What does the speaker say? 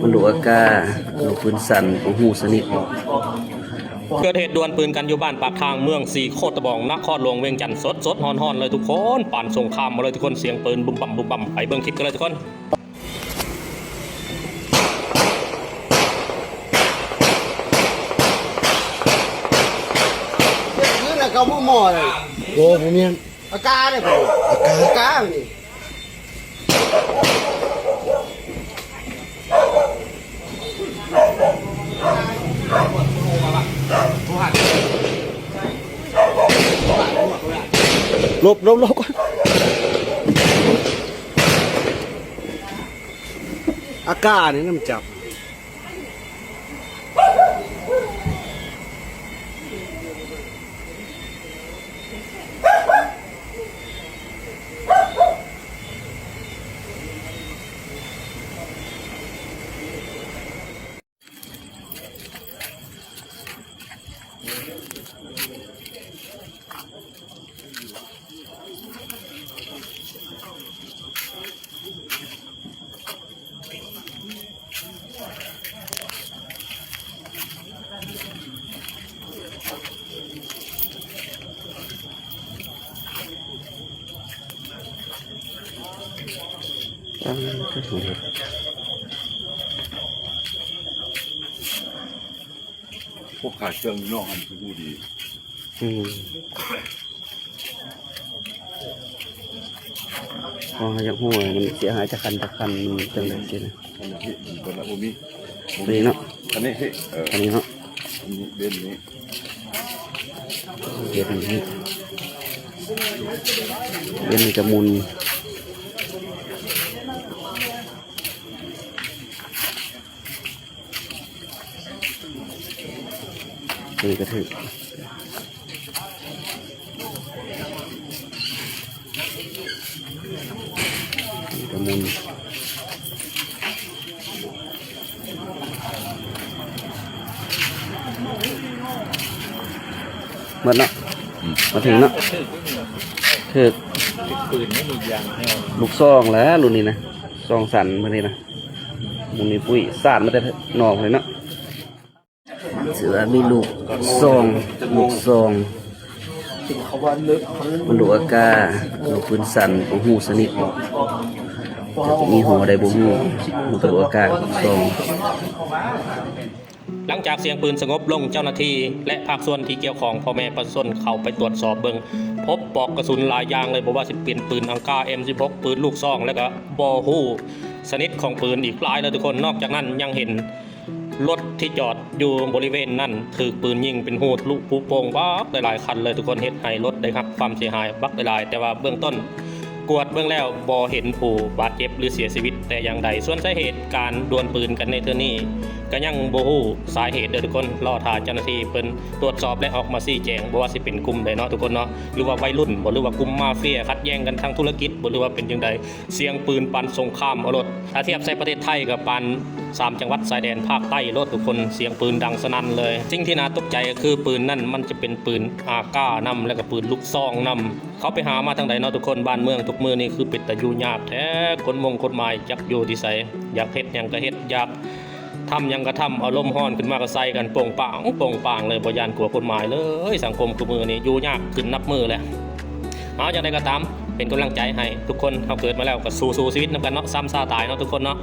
มันดูอากาดูปืนสั่นของหูสนิทเกิดเหตุดวลปืนกันอยู่บ้านปากทางเมืองสีโคตรบองนครหลวงเวียงจันทร์สดฮอนเลยทุกคนปั่นสงครามมาเลยทุกคนเสียงปืนบุ้มบั่มบุ้มบั่มไปเบิ่งคลิปกันเลยทุกคนนี่แหละเขาหม้อเลยโอ้ผมเนี่ยอากาเนี่ยผมอากานี่ลบก่อนอากาเนี่ยน้ำจับพวกขาดเครื่องนอกหันคือผู้ดีพออยากหัวมันเสียหายจากคันมันจังเลยจริงอันนี้คนละผู้มี นี่เนาะ อันนี้อันนี้เนาะ อันนี้เบนนี้เดี๋ยวนี้เดี๋ยวนี้จะมุนนี่ก็ถือกระมุนหมดเนาะมาถึงเนาะถือปืนไม่มียางลูกซองแล้วรุ่นนี้นะซองสั่นมาเลยนะมุนนี่ปุ้ยสาดมาแต่นอกเลยเนาะเสือมีลูกซองมันดูอากาดูปืนสั่นของหูสนิทจะมีหัวใดบุ้งมันดูอากาซองหลังจากเสียงปืนสงบลงเจ้าหน้าที่และภาคส่วนที่เกี่ยวข้องพ่อแม่ประชาชนเข้าไปตรวจสอบเบิ่งพบปลอกกระสุนหลายอย่างเลยบอกว่าสิเป็นปืนอังกา M16 ปืนลูกซองแล้วก็บอฮู้สนิทของปืนอีกหลายเลยทุกคนนอกจากนั้นยังเห็นรถที่จอดอยู่บริเวณนั้นถือปืนยิงเป็นหูดลูกปูโป่งบักหลายคันเลยทุกคนเห็นให้รถได้ครับความเสียหายบักหลายแต่ว่าเบื้องต้นกวดเบื้องแล้วบอเห็นผู้บาดเจ็บหรือเสียชีวิตแต่อย่างใดส่วนสาเหตุการดวลปืนกันในเทื่อนี้ก็ยังบ่ฮู้สาเหตุเด้อทุกคนรอท่าเจ้าหน้าที่เพิ่นตรวจสอบและออกมาชี้แจงบ่ว่าสิเป็นกลุ่มใดเนาะทุกคนเนาะหรือว่าวัยรุ่นบ่หรือว่ากลุ่มมาเฟียขัดแย้งกันทางธุรกิจบ่หรือว่าเป็นจังใดเสียงปืนปานสงครามเอารถถ้าเทียบใส่ประเทศไทยกับปาน3จังหวัดชายแดนภาคใต้รถทุกคนเสียงปืนดังสนั่นเลยสิ่งที่น่าตกใจก็คือปืนนั่นมันจะเป็นปืนอาก้านำแล้วก็ปืนลูกซองนำเขาไปหามาทางใดเนาะทุกคนบ้านเมืองทุกมื้อนี่คือเป็นตะอยู่ยากแท้คนหมายจักอยู่ที่ไสอยากเฮ็ดหยังก็เฮ็ดอยากทำยังกระทำเอาลมห้อนขึ้นมาก็ใส่กันโป่งป่างเลยบ่ยานกลัวกฎหมายเลยสังคมคือมือนี่อยู่ยากขึ้นนับมือเลยเอาอย่างไรก็ตามเป็นกำลังใจให้ทุกคนเขาเกิดมาแล้วก็สู้ชีวิตนำกันเนาะซ้ำซาตายเนาะทุกคนเนาะ